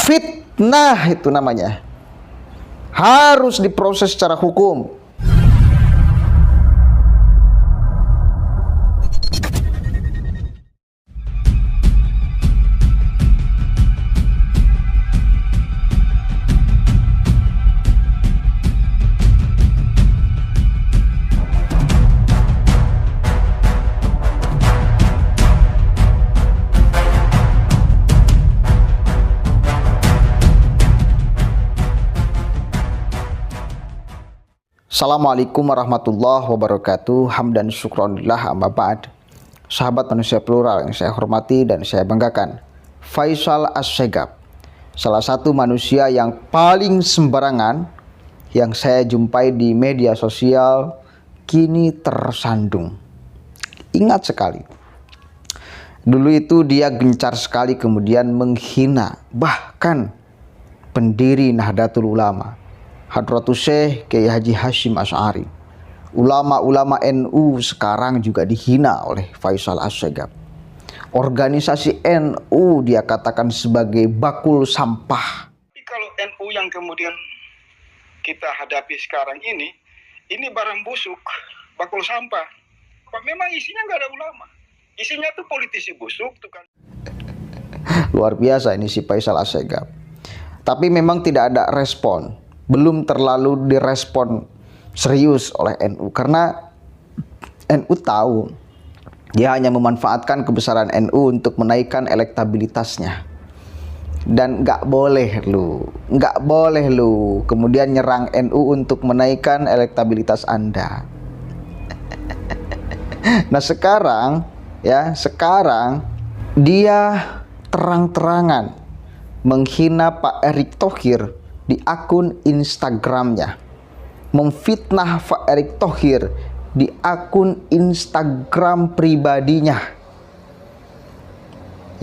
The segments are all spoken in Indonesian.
Fitnah itu namanya. Harus diproses secara hukum. Assalamualaikum warahmatullahi wabarakatuh. Hamdan syukronillah amma ba'd. Sahabat manusia plural yang saya hormati dan saya banggakan, Faisal Assegaf, salah satu manusia yang paling sembarangan yang saya jumpai di media sosial, kini tersandung. Ingat sekali, dulu itu dia gencar sekali kemudian menghina bahkan pendiri Nahdlatul Ulama, Hadratus Syekh Kiai Haji Hasyim Asy'ari. Ulama-ulama NU sekarang juga dihina oleh Faisal Assegaf. Organisasi NU dia katakan sebagai bakul sampah. Kalau NU yang kemudian kita hadapi sekarang ini barang busuk, bakul sampah. Memang isinya nggak ada ulama. Isinya tuh politisi busuk, tukang. Luar biasa ini si Faisal Assegaf. Tapi memang tidak ada respon. Belum terlalu direspon serius oleh NU, karena NU tahu dia hanya memanfaatkan kebesaran NU untuk menaikkan elektabilitasnya. Dan nggak boleh lu kemudian nyerang NU untuk menaikkan elektabilitas Anda. Nah sekarang dia terang-terangan menghina Pak Erick Thohir di akun Instagramnya, memfitnah Pak Erick Thohir di akun Instagram pribadinya,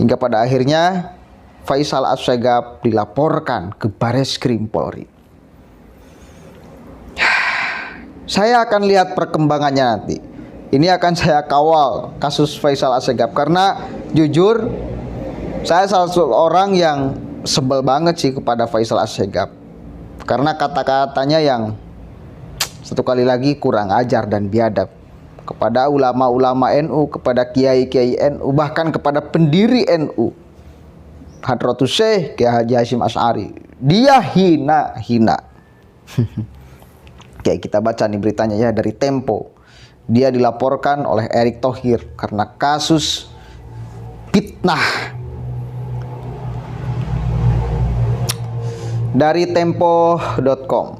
hingga pada akhirnya Faisal Assegaf dilaporkan ke Bareskrim Polri. Saya akan lihat perkembangannya nanti. Ini akan saya kawal kasus Faisal Assegaf, karena jujur saya salah satu orang yang sebel banget sih kepada Faisal Assegaf, karena kata-katanya yang satu kali lagi kurang ajar dan biadab kepada ulama-ulama NU, kepada kiai-kiai NU, bahkan kepada pendiri NU, Hadratus Syekh Kiai Haji Hasyim Asy'ari. Dia hina. Kayak kita baca nih beritanya ya dari Tempo. Dia dilaporkan oleh Erick Thohir karena kasus fitnah. Dari tempo.com,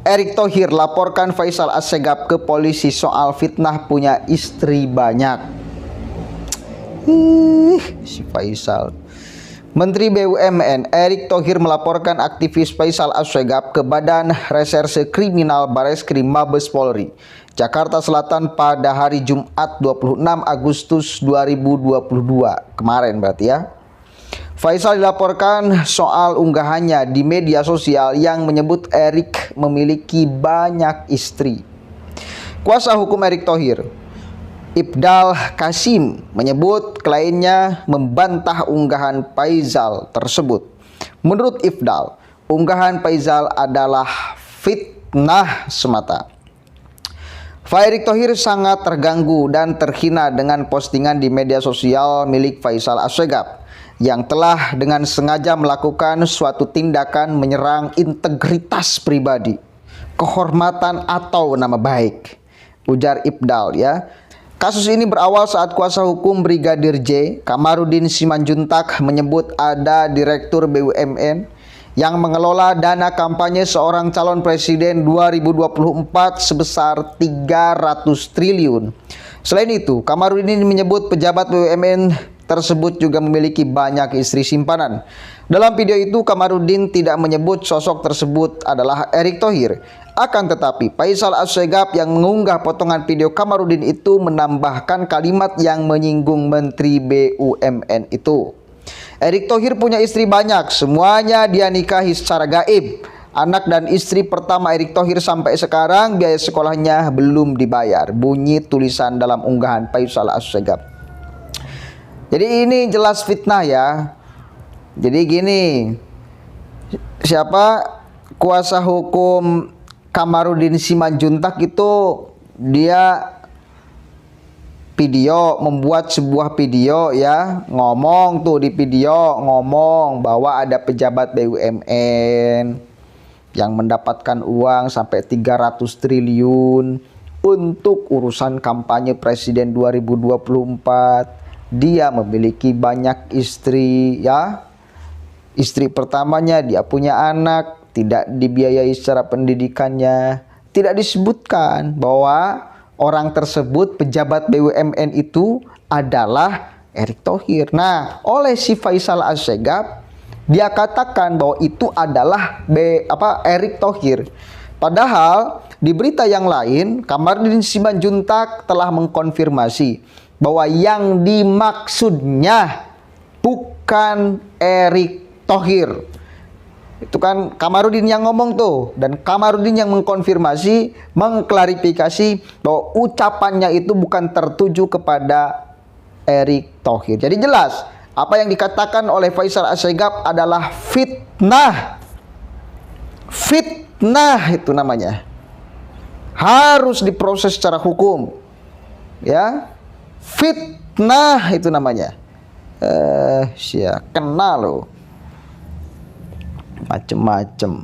Erick Thohir laporkan Faisal Assegaf ke polisi soal fitnah punya istri banyak. Si Faisal. Menteri BUMN Erick Thohir melaporkan aktivis Faisal Assegaf ke Badan Reserse Kriminal Bareskrim Mabes Polri, Jakarta Selatan pada hari Jumat 26 Agustus 2022 kemarin berarti ya. Faisal dilaporkan soal unggahannya di media sosial yang menyebut Erick memiliki banyak istri. Kuasa hukum Erick Thohir, Ifdal Kasim, menyebut kliennya membantah unggahan Faisal tersebut. Menurut Ifdal, unggahan Faisal adalah fitnah semata. Erick Thohir sangat terganggu dan terhina dengan postingan di media sosial milik Faisal Assegaf yang telah dengan sengaja melakukan suatu tindakan menyerang integritas pribadi, kehormatan atau nama baik, ujar Ifdal ya. Kasus ini berawal saat kuasa hukum Brigadir J, Kamarudin Simanjuntak, menyebut ada Direktur BUMN yang mengelola dana kampanye seorang calon presiden 2024 sebesar 300 triliun. Selain itu, Kamarudin menyebut pejabat BUMN tersebut juga memiliki banyak istri simpanan. Dalam video itu, Kamarudin tidak menyebut sosok tersebut adalah Erick Thohir. Akan tetapi, Faisal Assegaf yang mengunggah potongan video Kamarudin itu menambahkan kalimat yang menyinggung Menteri BUMN itu. Erick Thohir punya istri banyak, semuanya dia nikahi secara gaib. Anak dan istri pertama Erick Thohir sampai sekarang biaya sekolahnya belum dibayar, bunyi tulisan dalam unggahan Faisal Assegaf. Jadi ini jelas fitnah ya. Jadi gini, siapa kuasa hukum Kamarudin Simanjuntak itu dia membuat sebuah video ya, ngomong tuh di video, ngomong bahwa ada pejabat BUMN yang mendapatkan uang sampai 300 triliun untuk urusan kampanye Presiden 2024. Dia memiliki banyak istri ya. Istri pertamanya dia punya anak, tidak dibiayai secara pendidikannya. Tidak disebutkan bahwa orang tersebut pejabat BUMN itu adalah Erick Thohir. Nah, oleh si Faisal Assegaf dia katakan bahwa itu adalah Erick Thohir. Padahal di berita yang lain Kamarudin Simanjuntak telah mengkonfirmasi bahwa yang dimaksudnya bukan Erick Thohir. Itu kan Kamarudin yang ngomong tuh, dan Kamarudin yang mengkonfirmasi, mengklarifikasi bahwa ucapannya itu bukan tertuju kepada Erick Thohir. Jadi jelas apa yang dikatakan oleh Faisal Assegaf adalah fitnah. Fitnah itu namanya. Harus diproses secara hukum. Ya. Fitnah itu namanya. Kena loh. Macem-macem.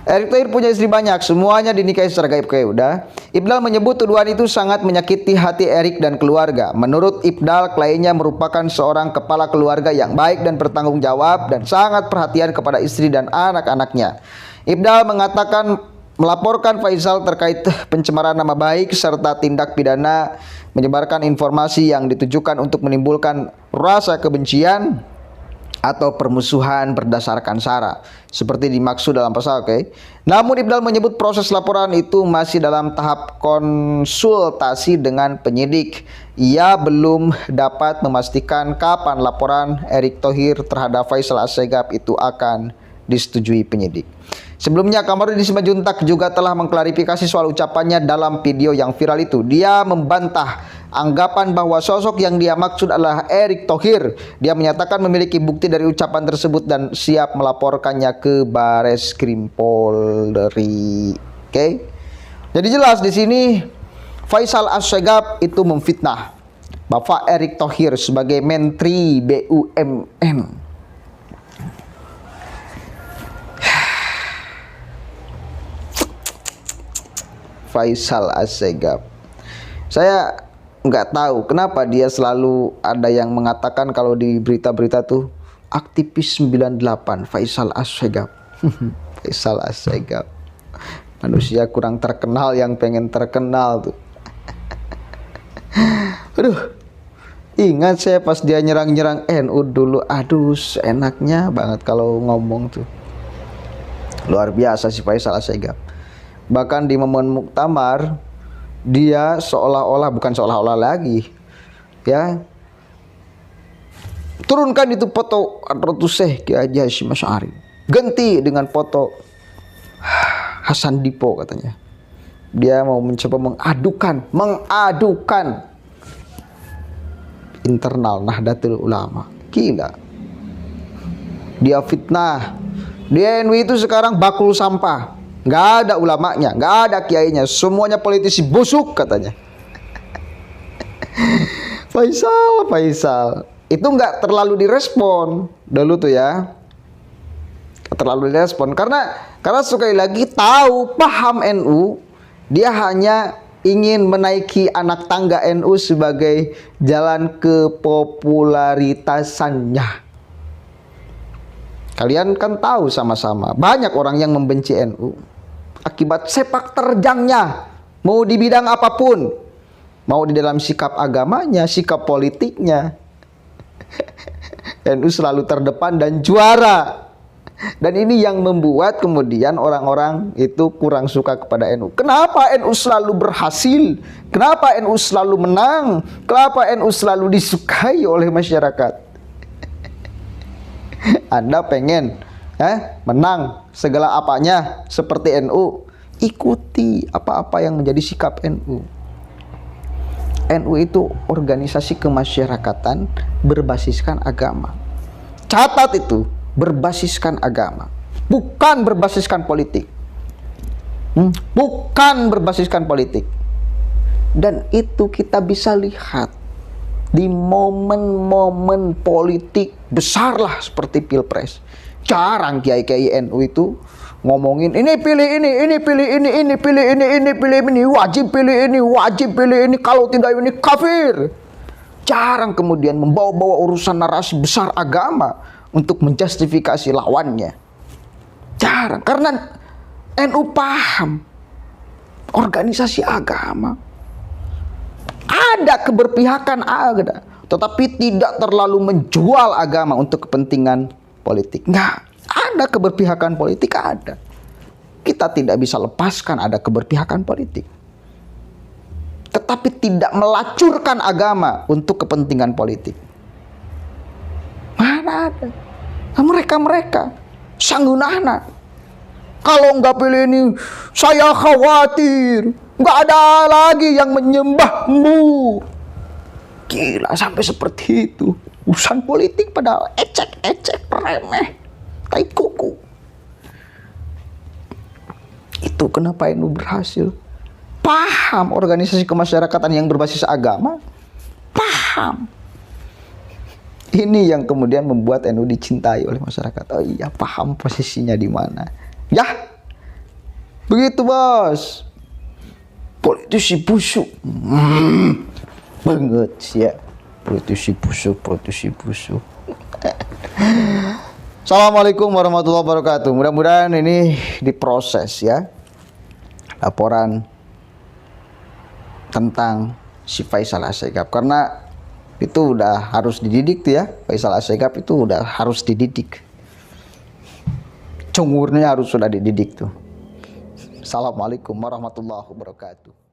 Erick Thohir punya istri banyak, semuanya dinikahi secara gaib. Udah. Ifdal menyebut tuduhan itu sangat menyakiti hati Erick dan keluarga. Menurut Ifdal, kliennya merupakan seorang kepala keluarga yang baik dan bertanggung jawab dan sangat perhatian kepada istri dan anak-anaknya. Ifdal mengatakan melaporkan Faisal terkait pencemaran nama baik serta tindak pidana menyebarkan informasi yang ditujukan untuk menimbulkan rasa kebencian atau permusuhan berdasarkan sara seperti dimaksud dalam pasal. Namun Ifdal menyebut proses laporan itu masih dalam tahap konsultasi dengan penyidik. Ia belum dapat memastikan kapan laporan Erick Thohir terhadap Faisal Assegaf itu akan disetujui penyidik. Sebelumnya Kamarudin Simanjuntak juga telah mengklarifikasi soal ucapannya dalam video yang viral itu. Dia membantah anggapan bahwa sosok yang dia maksud adalah Erick Thohir. Dia menyatakan memiliki bukti dari ucapan tersebut dan siap melaporkannya ke Bareskrim Polri. Jadi jelas di sini Faisal Assegaf itu memfitnah Bapak Erick Thohir sebagai Menteri BUMN. Faisal Assegaf. Saya nggak tahu kenapa dia selalu ada yang mengatakan kalau di berita-berita tuh aktivis 98 Faisal Assegaf. Faisal Assegaf. Manusia kurang terkenal yang pengen terkenal tuh. Aduh. Ingat saya pas dia nyerang-nyerang NU dulu. Aduh, enaknya banget kalau ngomong tuh. Luar biasa si Faisal Assegaf. Bahkan di momen muktamar dia bukan seolah-olah lagi ya, turunkan itu foto Hadratus Syekh Kiai Haji Hasyim Asy'ari, ganti dengan foto Hasan Dipo katanya. Dia mau mencoba mengadukan internal Nahdlatul Ulama. Gila. Dia fitnah. Di NU itu sekarang bakul sampah. Nggak ada ulamanya, nggak ada kiainya, semuanya politisi busuk katanya. Faisal itu nggak terlalu direspon dulu tuh ya, terlalu direspon karena sekali lagi tahu paham NU, dia hanya ingin menaiki anak tangga NU sebagai jalan kepopularitasannya. Kalian kan tahu sama-sama banyak orang yang membenci NU akibat sepak terjangnya, mau di bidang apapun, mau di dalam sikap agamanya, sikap politiknya. NU selalu terdepan dan juara. Dan ini yang membuat kemudian orang-orang itu kurang suka kepada NU. Kenapa NU selalu berhasil? Kenapa NU selalu menang? Kenapa NU selalu disukai oleh masyarakat? Anda pengen menang segala apanya seperti NU, ikuti apa-apa yang menjadi sikap NU. NU itu organisasi kemasyarakatan berbasiskan agama. Catat itu, berbasiskan agama, bukan berbasiskan politik. Bukan berbasiskan politik. Dan itu kita bisa lihat di momen-momen politik besar lah seperti Pilpres. Jarang kiai-kiai NU itu ngomongin ini pilih ini pilih ini pilih ini pilih ini, wajib pilih ini, kalau tidak ini kafir. Jarang kemudian membawa-bawa urusan narasi besar agama untuk menjustifikasi lawannya. Jarang, karena NU paham organisasi agama ada keberpihakan, ada, tetapi tidak terlalu menjual agama untuk kepentingan politik. Nggak, ada keberpihakan politik, ada. Kita tidak bisa lepaskan ada keberpihakan politik, tetapi tidak melacurkan agama untuk kepentingan politik. Mana ada? Nah, mereka sanggunana. Kalau nggak pilih ini, saya khawatir nggak ada lagi yang menyembahmu. Gila, sampai seperti itu. Urusan politik padahal ecek-ecek, remeh, tai kuku. Itu kenapa NU berhasil. Paham organisasi kemasyarakatan yang berbasis agama. Paham. Ini yang kemudian membuat NU dicintai oleh masyarakat. Oh iya, paham posisinya di mana. Ya, begitu bos. Politisi busuk. Banget sih ya. Politisi busuk. Assalamualaikum warahmatullahi wabarakatuh. Mudah-mudahan ini diproses ya. Laporan tentang si Faisal Assegaf, karena itu udah harus dididik tuh ya. Faisal Assegaf itu udah harus dididik. Cungurnya harus sudah dididik tuh. Assalamualaikum warahmatullahi wabarakatuh.